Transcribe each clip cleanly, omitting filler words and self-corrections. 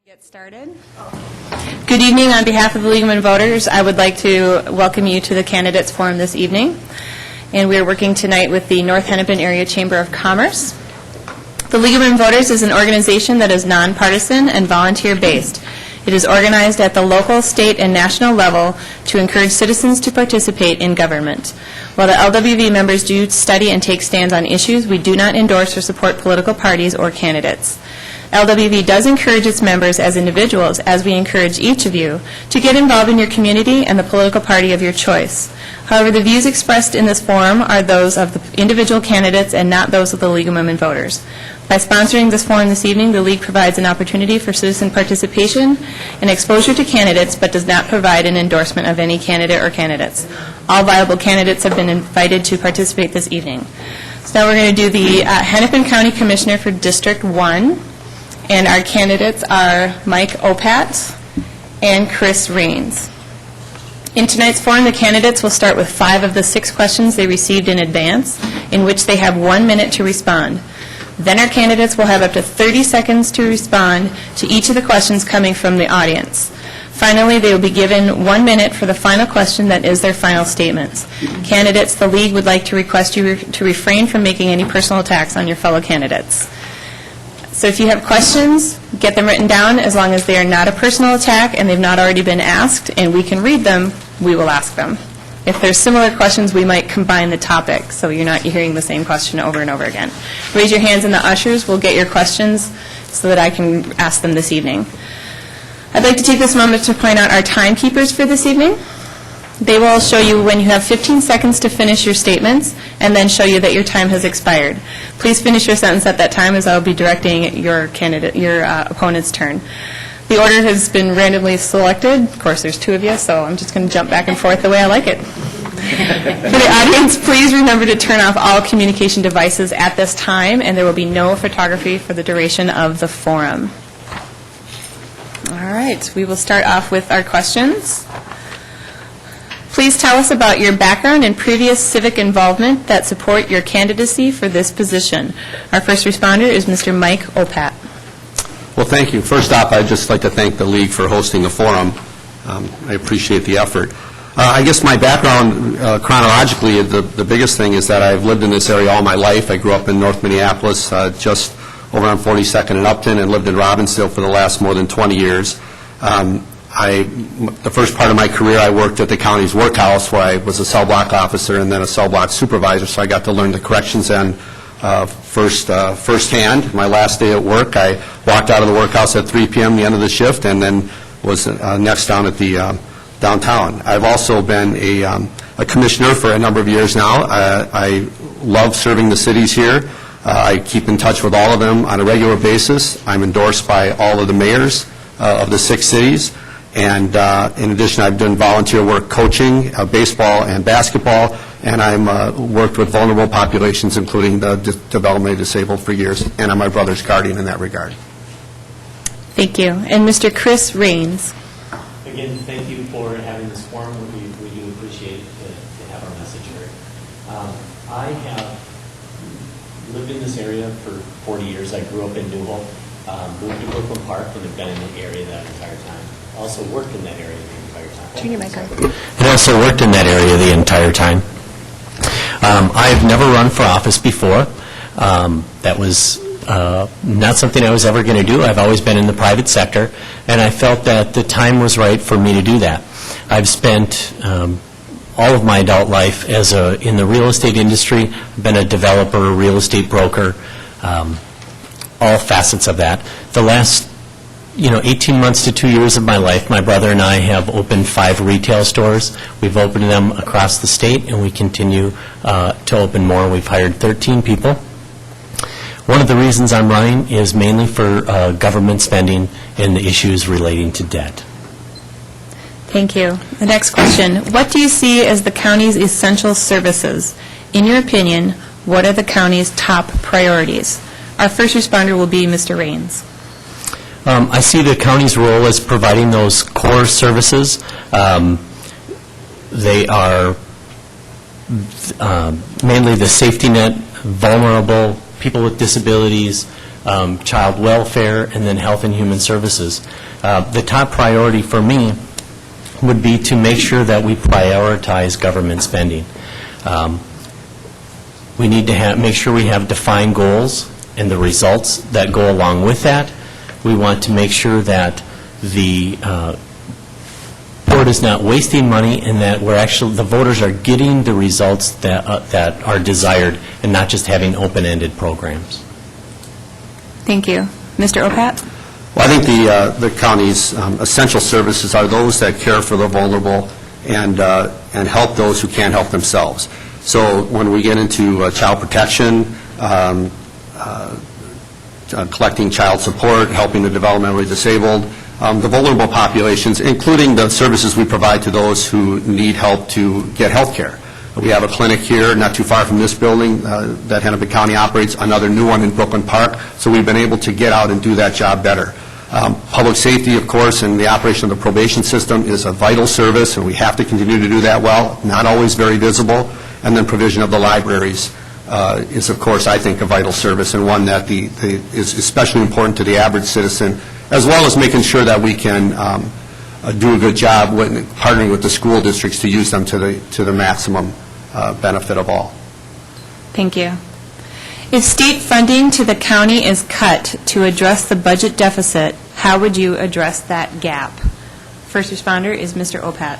Get started. Good evening. On behalf of the League of Women Voters, I would like to welcome you to the Candidates Forum this evening. And we are working tonight with the North Hennepin Area Chamber of Commerce. The League of Women Voters is an organization that is nonpartisan and volunteer-based. It is organized at the local, state, and national level to encourage citizens to participate in government. While the LWV members do study and take stands on issues, we do not endorse or support political parties or candidates. LWV does encourage its members as individuals, as we encourage each of you, to get involved in your community and the political party of your choice. However, the views expressed in this forum are those of the individual candidates and not those of the League of Women Voters. By sponsoring this forum this evening, the League provides an opportunity for citizen participation and exposure to candidates, but does not provide an endorsement of any candidate or candidates. All viable candidates have been invited to participate this evening. So now we're going to do the Hennepin County Commissioner for District 1. And our candidates are Mike Opat and Chris Raines. In tonight's forum, the candidates will start with 5 of the 6 questions they received in advance, in which they have 1 minute to respond. Then our candidates will have up to 30 seconds to respond to each of the questions coming from the audience. Finally, they will be given 1 minute for the final question that is their final statements. Candidates, the League would like to request you to refrain from making any personal attacks on your fellow candidates. So if you have questions, get them written down. As long as they are not a personal attack and they've not already been asked and we can read them, we will ask them. If there's similar questions, we might combine the topic so you're not hearing the same question over and over again. Raise your hands and the ushers will get your questions so that I can ask them this evening. I'd like to take this moment to point out our timekeepers for this evening. They will show you when you have 15 seconds to finish your statements and then show you that your time has expired. Please finish your sentence at that time, as I will be directing your opponent's turn. The order has been randomly selected. Of course, there's 2 of you, so I'm just going to jump back and forth the way I like it. For the audience, please remember to turn off all communication devices at this time, and there will be no photography for the duration of the forum. All right, we will start off with our questions. Please tell us about your background and previous civic involvement that support your candidacy for this position. Our first responder is Mr. Mike Opat. Well, thank you. First off, I'd just like to thank the League for hosting a forum. I appreciate the effort. I guess my background, chronologically, the biggest thing is that I've lived in this area all my life. I grew up in North Minneapolis, just over on 42nd and Upton, and lived in Robbinsdale for the last more than 20 years. The first part of my career, I worked at the county's workhouse, where I was a cell block officer and then a cell block supervisor, so I got to learn the corrections end firsthand. My last day at work, I walked out of the workhouse at 3 p.m., the end of the shift, and then was next down at the downtown. I've also been a commissioner for a number of years now. I love serving the cities here. I keep in touch with all of them on a regular basis. I'm endorsed by all of the mayors of the 6 cities, and in addition, I've done volunteer work coaching baseball and basketball, and I'm worked with vulnerable populations, including the developmentally disabled, for years, and I'm my brother's guardian in that regard. Thank you. And Mr. Chris Raines. Again, thank you for having this forum. We do appreciate it to have our message heard. I have lived in this area for 40 years. I grew up in Newell. Moved to Brooklyn Park and have been in the area that entire time. Also worked in that area the entire time. Turn your mic on. And also worked in that area the entire time. I've never run for office before. That was not something I was ever going to do. I've always been in the private sector, and I felt that the time was right for me to do that. I've spent all of my adult life in the real estate industry. I've been a developer, a real estate broker, all facets of that. The last 18 months to 2 years of my life, my brother and I have opened 5 retail stores. We've opened them across the state, and we continue to open more. We've hired 13 people. One of the reasons I'm running is mainly for government spending and the issues relating to debt. Thank you. The next question. What do you see as the county's essential services? In your opinion, what are the county's top priorities? Our first responder will be Mr. Raines. I see the county's role as providing those core services. They are mainly the safety net, vulnerable, people with disabilities, child welfare, and then health and human services. The top priority for me would be to make sure that we prioritize government spending. We need to make sure we have defined goals and the results that go along with that. We want to make sure that the board is not wasting money and that the voters are getting the results that are desired and not just having open-ended programs. Thank you. Mr. Opat? Well, I think the county's essential services are those that care for the vulnerable and help those who can't help themselves. So when we get into child protection, collecting child support, helping the developmentally disabled, the vulnerable populations, including the services we provide to those who need help to get health care. We have a clinic here not too far from this building that Hennepin County operates, another new one in Brooklyn Park, so we've been able to get out and do that job better. Public safety, of course, and the operation of the probation system is a vital service, and we have to continue to do that well, not always very visible. And then provision of the libraries is, of course, I think, a vital service and one that is especially important to the average citizen, as well as making sure that we can do a good job partnering with the school districts to use them to the maximum benefit of all. Thank you. If state funding to the county is cut to address the budget deficit, how would you address that gap? First responder is Mr. Opat.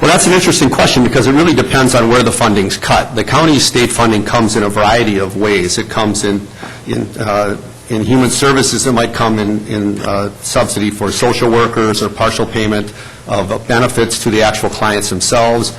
Well, that's an interesting question because it really depends on where the funding's cut. The county's state funding comes in a variety of ways. It comes in human services. It might come in subsidy for social workers or partial payment of benefits to the actual clients themselves.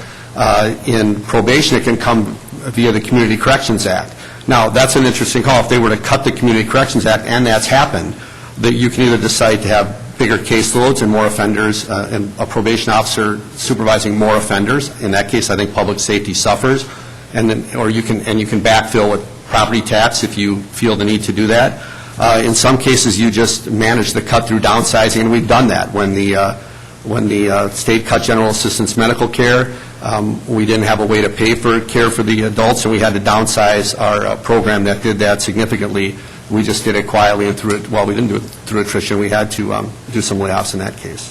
In probation, it can come via the Community Corrections Act. Now, that's an interesting call. If they were to cut the Community Corrections Act, and that's happened, that you can either decide to have bigger caseloads and more offenders, and a probation officer supervising more offenders. In that case, I think public safety suffers, and then, you can backfill with property tax if you feel the need to do that. In some cases, you just manage the cut through downsizing, and we've done that. When the state cut general assistance medical care, we didn't have a way to pay for care for the adults, and we had to downsize our program that did that significantly. We just did it quietly and we didn't do it through attrition. We had to do some layoffs in that case.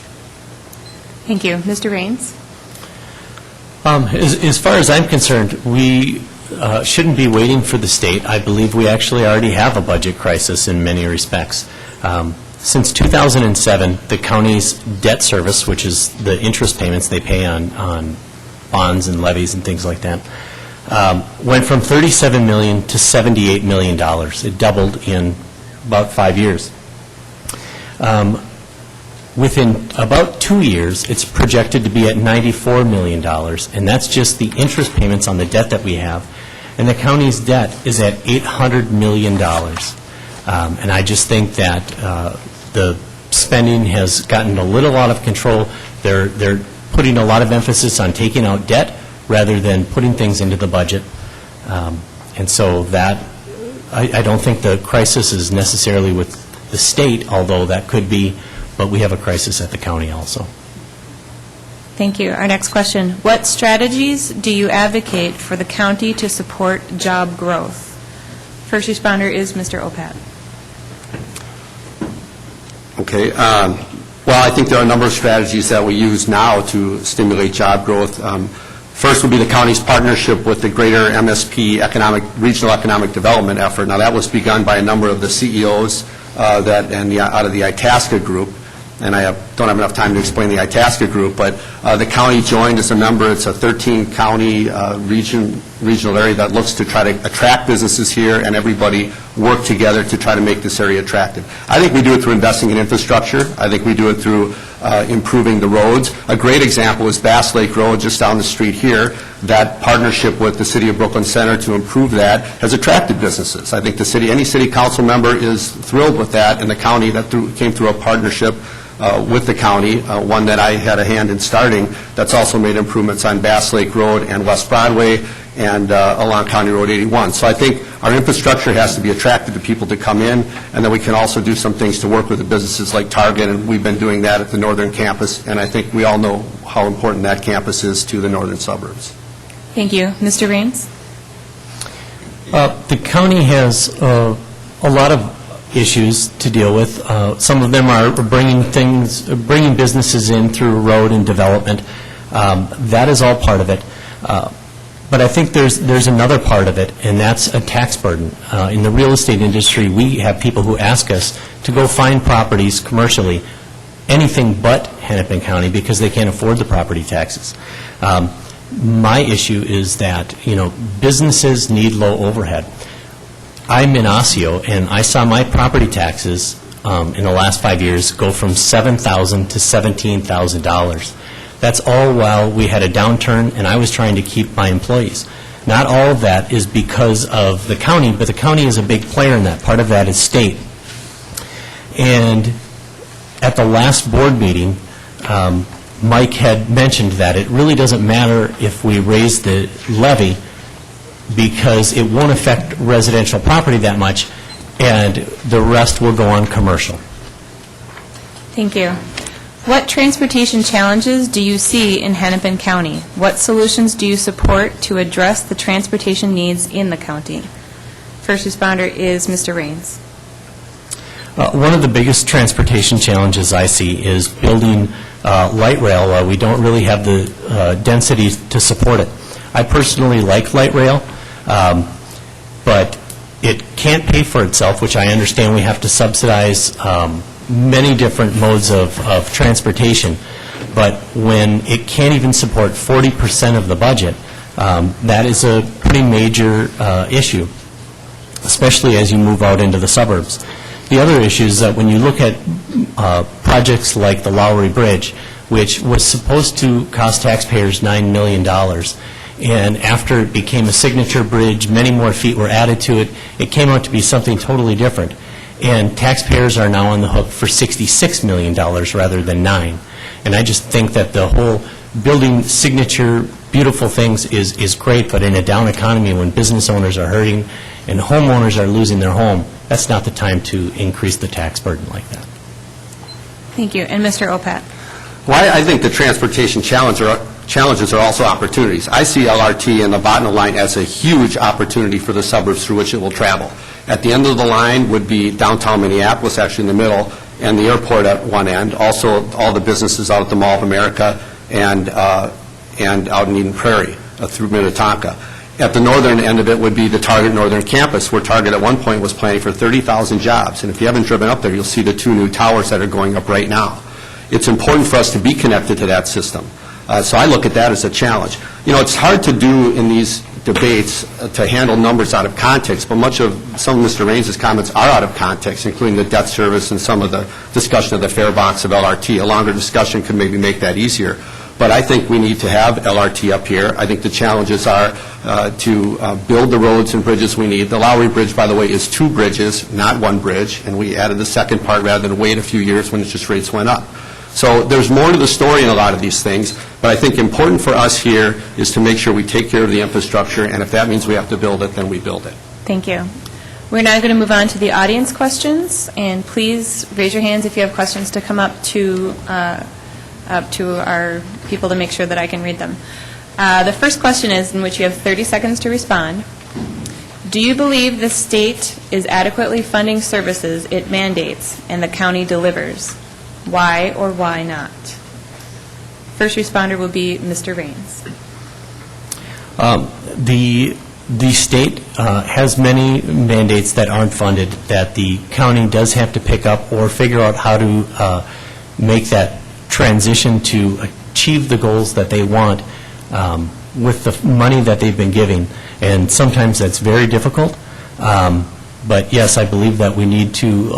Thank you. Mr. Raines? As far as I'm concerned, we shouldn't be waiting for the state. I believe we actually already have a budget crisis in many respects. Since 2007, the county's debt service, which is the interest payments they pay on bonds and levies and things like that, went from $37 million to $78 million. It doubled in about 5 years. Within about 2 years, it's projected to be at $94 million, and that's just the interest payments on the debt that we have. And the county's debt is at $800 million. And I just think that the spending has gotten a little out of control. They're putting a lot of emphasis on taking out debt rather than putting things into the budget. And so that, I don't think the crisis is necessarily with the state, although that could be, but we have a crisis at the county also. Thank you. Our next question. What strategies do you advocate for the county to support job growth? First responder is Mr. Opat. Okay. Well, I think there are a number of strategies that we use now to stimulate job growth. First would be the county's partnership with the greater MSP regional economic development effort. Now, that was begun by a number of the CEOs out of the Itasca group. And I don't have enough time to explain the Itasca group, but the county joined as a member. It's a 13-county regional area that looks to try to attract businesses here, and everybody work together to try to make this area attractive. I think we do it through investing in infrastructure. I think we do it through improving the roads. A great example is Bass Lake Road, just down the street here. That partnership with the City of Brooklyn Center to improve that has attracted businesses. I think any city council member is thrilled with that, and the county that came through a partnership with the county, one that I had a hand in starting, that's also made improvements on Bass Lake Road and West Broadway and along County Road 81. So I think our infrastructure has to be attractive to people to come in, and then we can also do some things to work with the businesses like Target, and we've been doing that at the northern campus, and I think we all know how important that campus is to the northern suburbs. Thank you. Mr. Raines? The county has a lot of issues to deal with. Some of them are bringing businesses in through road and development. That is all part of it. But I think there's another part of it, and that's a tax burden. In the real estate industry, we have people who ask us to go find properties commercially, anything but Hennepin County, because they can't afford the property taxes. My issue is that, businesses need low overhead. I'm in Osseo, and I saw my property taxes in the last 5 years go from $7,000 to $17,000. That's all while we had a downturn, and I was trying to keep my employees. Not all of that is because of the county, but the county is a big player in that. Part of that is state. And at the last board meeting, Mike had mentioned that it really doesn't matter if we raise the levy because it won't affect residential property that much, and the rest will go on commercial. Thank you. What transportation challenges do you see in Hennepin County? What solutions do you support to address the transportation needs in the county? First responder is Mr. Raines. One of the biggest transportation challenges I see is building light rail. We don't really have the density to support it. I personally like light rail, but it can't pay for itself, which I understand we have to subsidize many different modes of transportation. But when it can't even support 40% of the budget, that is a pretty major issue, especially as you move out into the suburbs. The other issue is that when you look at projects like the Lowry Bridge, which was supposed to cost taxpayers $9 million, and after it became a signature bridge, many more feet were added to it, it came out to be something totally different. And taxpayers are now on the hook for $66 million rather than $9 million. And I just think that the whole building signature, beautiful things is great, but in a down economy when business owners are hurting and homeowners are losing their home, that's not the time to increase the tax burden like that. Thank you. And Mr. Opat. Well, I think the transportation challenges are also opportunities. I see LRT and the bottom line as a huge opportunity for the suburbs through which it will travel. At the end of the line would be downtown Minneapolis, actually in the middle, and the airport at one end. Also, all the businesses out at the Mall of America and out in Eden Prairie through Minnetonka. At the northern end of it would be the Target Northern Campus, where Target at one point was planning for 30,000 jobs. And if you haven't driven up there, you'll see the 2 new towers that are going up right now. It's important for us to be connected to that system. So I look at that as a challenge. It's hard to do in these debates to handle numbers out of context, but some of Mr. Raines' comments are out of context, including the debt service and some of the discussion of the fare box of LRT. A longer discussion could maybe make that easier. But I think we need to have LRT up here. I think the challenges are to build the roads and bridges we need. The Lowry Bridge, by the way, is 2 bridges, not 1 bridge, and we added the second part rather than wait a few years when interest rates went up. So there's more to the story in a lot of these things, but I think important for us here is to make sure we take care of the infrastructure, and if that means we have to build it, then we build it. Thank you. We're now going to move on to the audience questions, and please raise your hands if you have questions to come up to our people to make sure that I can read them. The first question is, in which you have 30 seconds to respond. Do you believe the state is adequately funding services it mandates and the county delivers? Why or why not? First responder will be Mr. Raines. The state has many mandates that aren't funded that the county does have to pick up or figure out how to make that transition to achieve the goals that they want with the money that they've been giving. And sometimes that's very difficult. But yes, I believe that we need to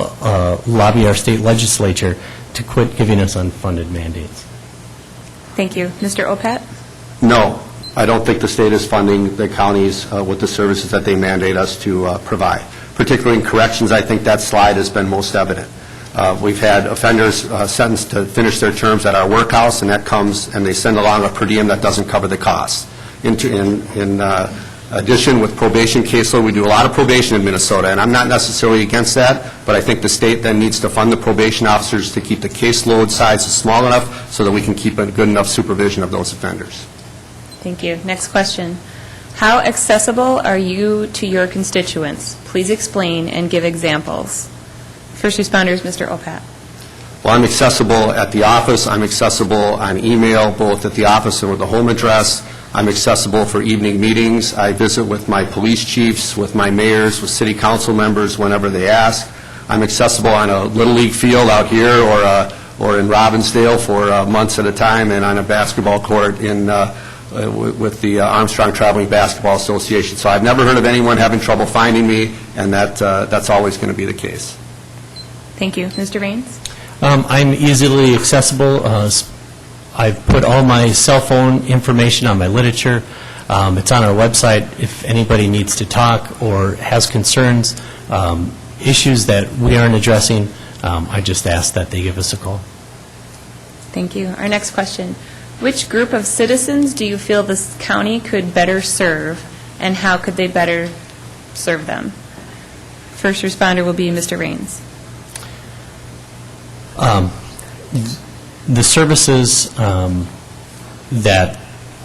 lobby our state legislature to quit giving us unfunded mandates. Thank you. Mr. Opat? No, I don't think the state is funding the counties with the services that they mandate us to provide. Particularly in corrections, I think that slide has been most evident. We've had offenders sentenced to finish their terms at our workhouse, and that comes, and they send along a per diem that doesn't cover the costs. In addition, with probation caseload, we do a lot of probation in Minnesota, and I'm not necessarily against that, but I think the state then needs to fund the probation officers to keep the caseload sizes small enough so that we can keep a good enough supervision of those offenders. Thank you. Next question. How accessible are you to your constituents? Please explain and give examples. First responders, Mr. Opat. Well, I'm accessible at the office. I'm accessible on email, both at the office and with the home address. I'm accessible for evening meetings. I visit with my police chiefs, with my mayors, with city council members whenever they ask. I'm accessible on a Little League field out here or in Robbinsdale for months at a time, and on a basketball court with the Armstrong Traveling Basketball Association. So I've never heard of anyone having trouble finding me, and that's always going to be the case. Thank you. Mr. Raines? I'm easily accessible. I've put all my cell phone information on my literature. It's on our website. If anybody needs to talk or has concerns, issues that we aren't addressing, I just ask that they give us a call. Thank you. Our next question. Which group of citizens do you feel this county could better serve, and how could they better serve them? First responder will be Mr. Raines. The services that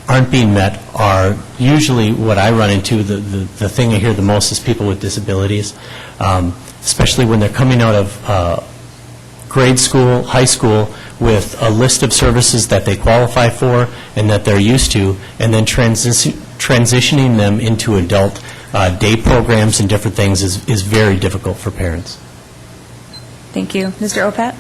aren't being met are usually what I run into. The thing I hear the most is people with disabilities, especially when they're coming out of grade school, high school, with a list of services that they qualify for and that they're used to, and then transitioning them into adult day programs and different things is very difficult for parents. Thank you. Mr. Opat?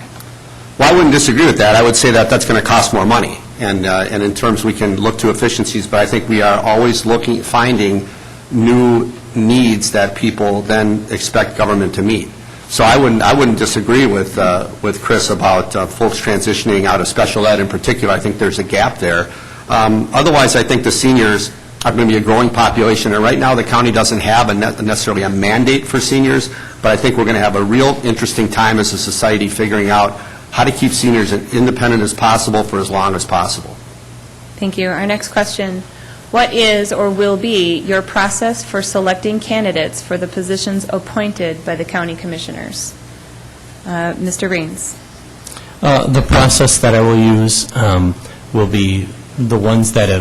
Well, I wouldn't disagree with that. I would say that that's going to cost more money, and in terms we can look to efficiencies, but I think we are always finding new needs that people then expect government to meet. So I wouldn't disagree with Chris about folks transitioning out of special ed in particular. I think there's a gap there. Otherwise, I think the seniors are going to be a growing population, and right now the county doesn't have necessarily a mandate for seniors, but I think we're going to have a real interesting time as a society figuring out how to keep seniors as independent as possible for as long as possible. Thank you. Our next question. What is or will be your process for selecting candidates for the positions appointed by the county commissioners? Mr. Raines. The process that I will use will be the ones that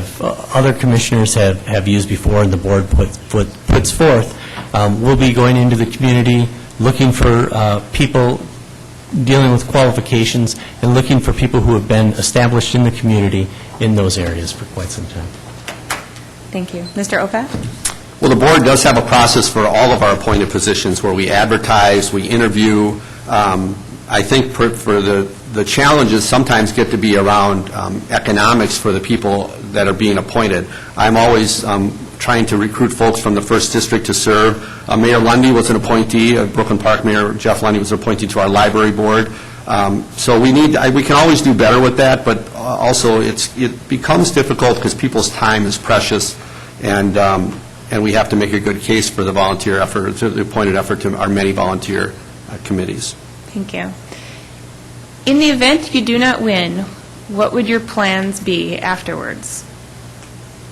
other commissioners have used before and the board puts forth. We'll be going into the community, looking for people dealing with qualifications, and looking for people who have been established in the community in those areas for quite some time. Thank you. Mr. Opat? Well, the board does have a process for all of our appointed positions where we advertise, we interview. I think for the challenges sometimes get to be around economics for the people that are being appointed. I'm always trying to recruit folks from the 1st District to serve. Mayor Lundy was an appointee. Brooklyn Park Mayor Jeff Lundy was appointed to our library board. So we can always do better with that, but also it becomes difficult because people's time is precious, and we have to make a good case for the volunteer effort, the appointed effort to our many volunteer committees. Thank you. In the event you do not win, what would your plans be afterwards?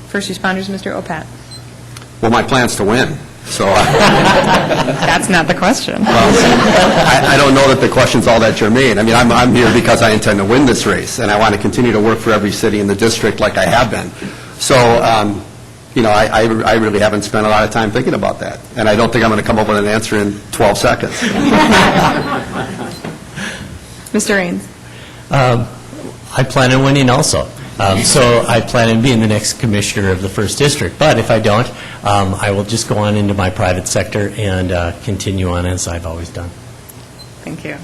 First responders, Mr. Opat. Well, my plan's to win. So That's not the question. I don't know that the question's all that germane. I mean, I'm here because I intend to win this race, and I want to continue to work for every city in the district like I have been. So, I really haven't spent a lot of time thinking about that, and I don't think I'm going to come up with an answer in 12 seconds. Mr. Raines. I plan on winning also. So I plan on being the next commissioner of the 1st District. But if I don't, I will just go on into my private sector and continue on as I've always done. Thank you.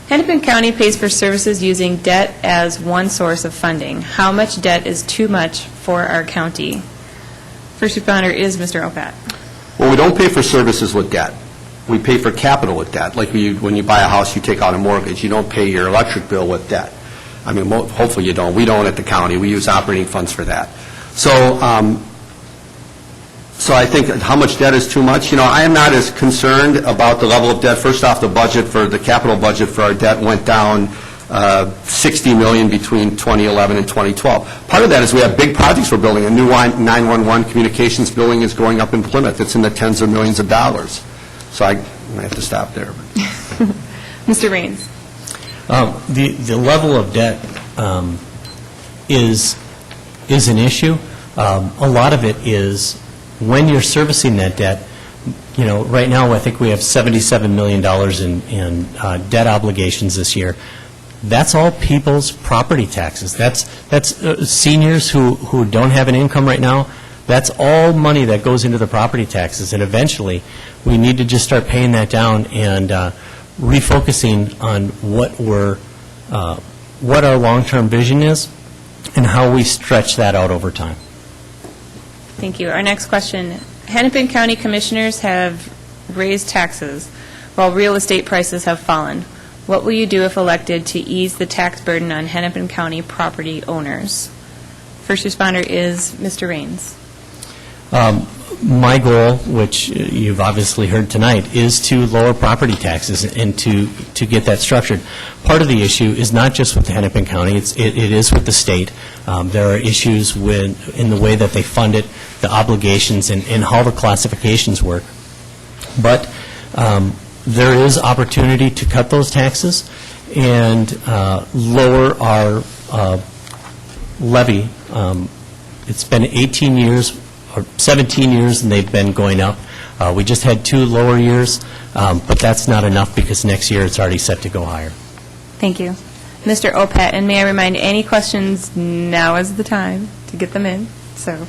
Hennepin County pays for services using debt as one source of funding. How much debt is too much for our county? First responder is Mr. Opat. Well, we don't pay for services with debt. We pay for capital with debt. Like when you buy a house, you take out a mortgage. You don't pay your electric bill with debt. I mean, hopefully you don't. We don't at the county. We use operating funds for that. So I think how much debt is too much. I am not as concerned about the level of debt. First off, the capital budget for our debt went down $60 million between 2011 and 2012. Part of that is we have big projects we're building. A new 911 communications building is going up in Plymouth. It's in the tens of millions of dollars. So I have to stop there. Mr. Raines. The level of debt is an issue. A lot of it is when you're servicing that debt, right now, I think we have $77 million in debt obligations this year. That's all people's property taxes. That's seniors who don't have an income right now. That's all money that goes into the property taxes, and eventually, we need to just start paying that down and refocusing on what our long-term vision is and how we stretch that out over time. Thank you. Our next question. Hennepin County Commissioners have raised taxes while real estate prices have fallen. What will you do if elected to ease the tax burden on Hennepin County property owners? First responder is Mr. Raines. My goal, which you've obviously heard tonight, is to lower property taxes and to get that structured. Part of the issue is not just with Hennepin County, it is with the state. There are issues in the way that they fund it, the obligations, and how the classifications work. But there is opportunity to cut those taxes and lower our levy. It's been 18 years or 17 years, and they've been going up. We just had 2 lower years, but that's not enough because next year it's already set to go higher. Thank you. Mr. Opat, and may I remind any questions, now is the time to get them in. So.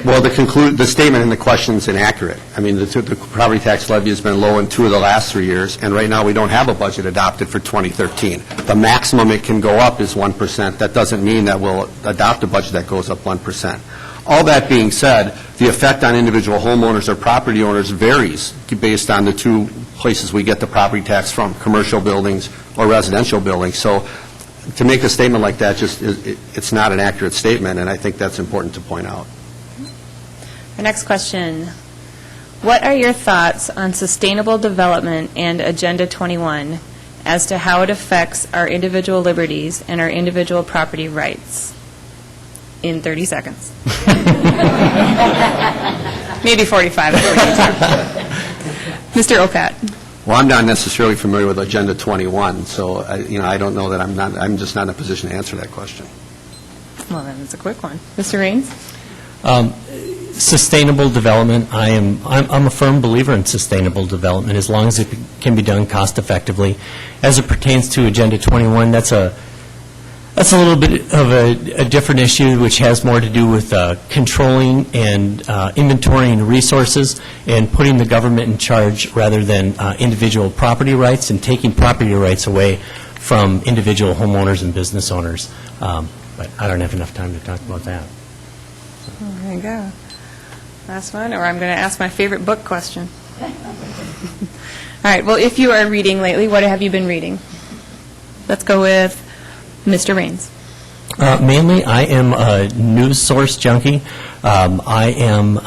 Well, the statement in the question is inaccurate. I mean, the property tax levy has been low in 2 of the last 3 years, and right now we don't have a budget adopted for 2013. The maximum it can go up is 1%. That doesn't mean that we'll adopt a budget that goes up 1%. All that being said, the effect on individual homeowners or property owners varies based on the 2 places we get the property tax from, commercial buildings or residential buildings. So to make a statement like that, it's not an accurate statement, and I think that's important to point out. Our next question. What are your thoughts on sustainable development and Agenda 21 as to how it affects our individual liberties and our individual property rights? In 30 seconds. Maybe 45. Mr. Opat. Well, I'm not necessarily familiar with Agenda 21, so I don't know that I'm just not in a position to answer that question. Well, then it's a quick one. Mr. Raines? Sustainable development, I'm a firm believer in sustainable development as long as it can be done cost effectively. As it pertains to Agenda 21, that's a little bit of a different issue, which has more to do with controlling and inventorying resources and putting the government in charge rather than individual property rights and taking property rights away from individual homeowners and business owners. But I don't have enough time to talk about that. There you go. Last one, or I'm going to ask my favorite book question. All right, well, if you are reading lately, what have you been reading? Let's go with Mr. Raines. Mainly, I am a news source junkie. I am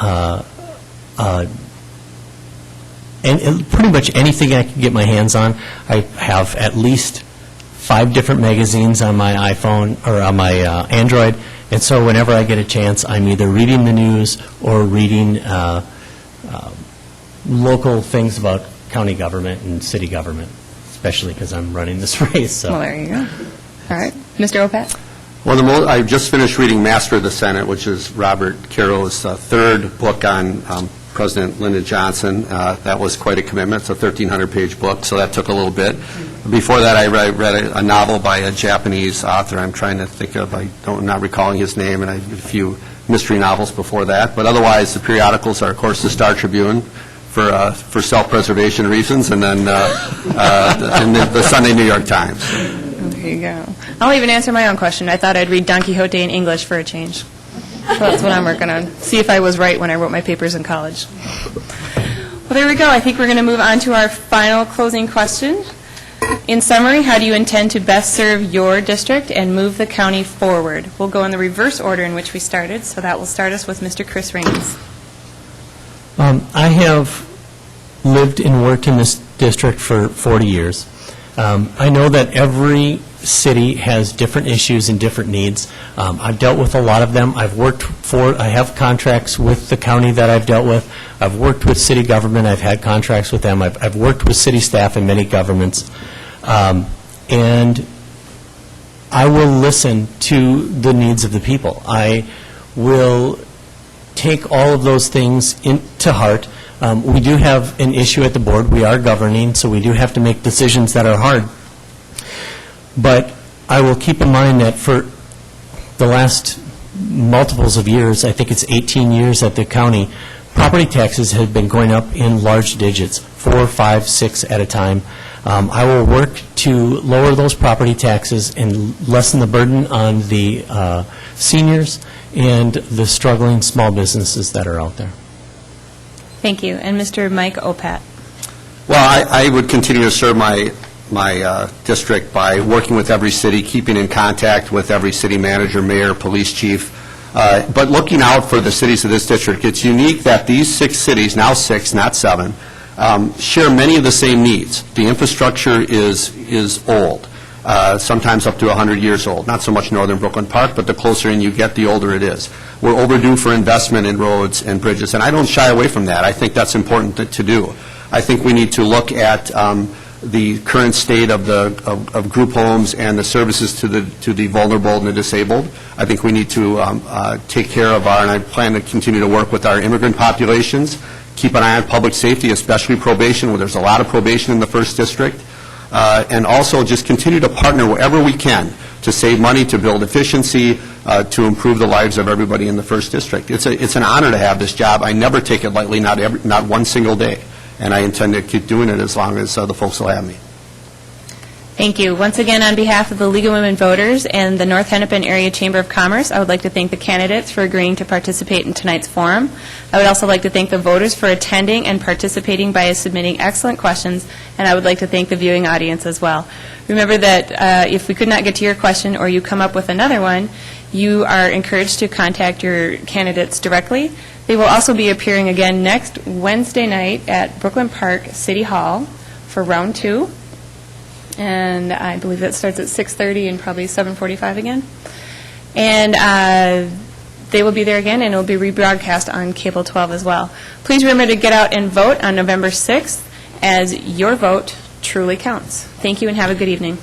and pretty much anything I can get my hands on. I have at least 5 different magazines on my iPhone or on my Android, and so whenever I get a chance, I'm either reading the news or reading local things about county government and city government, especially because I'm running this race. So. Well, there you go. All right. Mr. Opat? Well, I just finished reading Master of the Senate, which is Robert Caro's 3rd book on President Lyndon Johnson. That was quite a commitment. It's a 1,300-page book, so that took a little bit. Before that, I read a novel by a Japanese author. I'm trying to think of, I'm not recalling his name, and I did a few mystery novels before that. But otherwise, the periodicals are, of course, the Star Tribune for self-preservation reasons, and then the Sunday New York Times. There you go. I'll even answer my own question. I thought I'd read Don Quixote in English for a change. So that's what I'm working on. See if I was right when I wrote my papers in college. Well, there we go. I think we're going to move on to our final closing question. In summary, how do you intend to best serve your district and move the county forward? We'll go in the reverse order in which we started, so that will start us with Mr. Chris Raines. I have lived and worked in this district for 40 years. I know that every city has different issues and different needs. I've dealt with a lot of them. I have contracts with the county that I've dealt with. I've worked with city government. I've had contracts with them. I've worked with city staff in many governments. And I will listen to the needs of the people. I will take all of those things to heart. We do have an issue at the board. We are governing, so we do have to make decisions that are hard. But I will keep in mind that for the last multiples of years, I think it's 18 years at the county, property taxes have been going up in large digits, 4, 5, 6 at a time. I will work to lower those property taxes and lessen the burden on the seniors and the struggling small businesses that are out there. Thank you. And Mr. Mike Opat. Well, I would continue to serve my district by working with every city, keeping in contact with every city manager, mayor, police chief, but looking out for the cities of this district. It's unique that these 6 cities, now 6, not 7, share many of the same needs. The infrastructure is old, sometimes up to 100 years old. Not so much Northern Brooklyn Park, but the closer in you get, the older it is. We're overdue for investment in roads and bridges, and I don't shy away from that. I think that's important to do. I think we need to look at the current state of group homes and the services to the vulnerable and the disabled. I think we need to take care of and I plan to continue to work with our immigrant populations, keep an eye on public safety, especially probation, where there's a lot of probation in the 1st District, and also just continue to partner wherever we can to save money, to build efficiency, to improve the lives of everybody in the 1st District. It's an honor to have this job. I never take it lightly, not one single day. And I intend to keep doing it as long as the folks will have me. Thank you. Once again, on behalf of the League of Women Voters and the North Hennepin Area Chamber of Commerce, I would like to thank the candidates for agreeing to participate in tonight's forum. I would also like to thank the voters for attending and participating by submitting excellent questions, and I would like to thank the viewing audience as well. Remember that if we could not get to your question or you come up with another one, you are encouraged to contact your candidates directly. They will also be appearing again next Wednesday night at Brooklyn Park City Hall for round 2. And I believe that starts at 6:30 and probably 7:45 again. And they will be there again, and it will be rebroadcast on Cable 12 as well. Please remember to get out and vote on November 6th, as your vote truly counts. Thank you and have a good evening.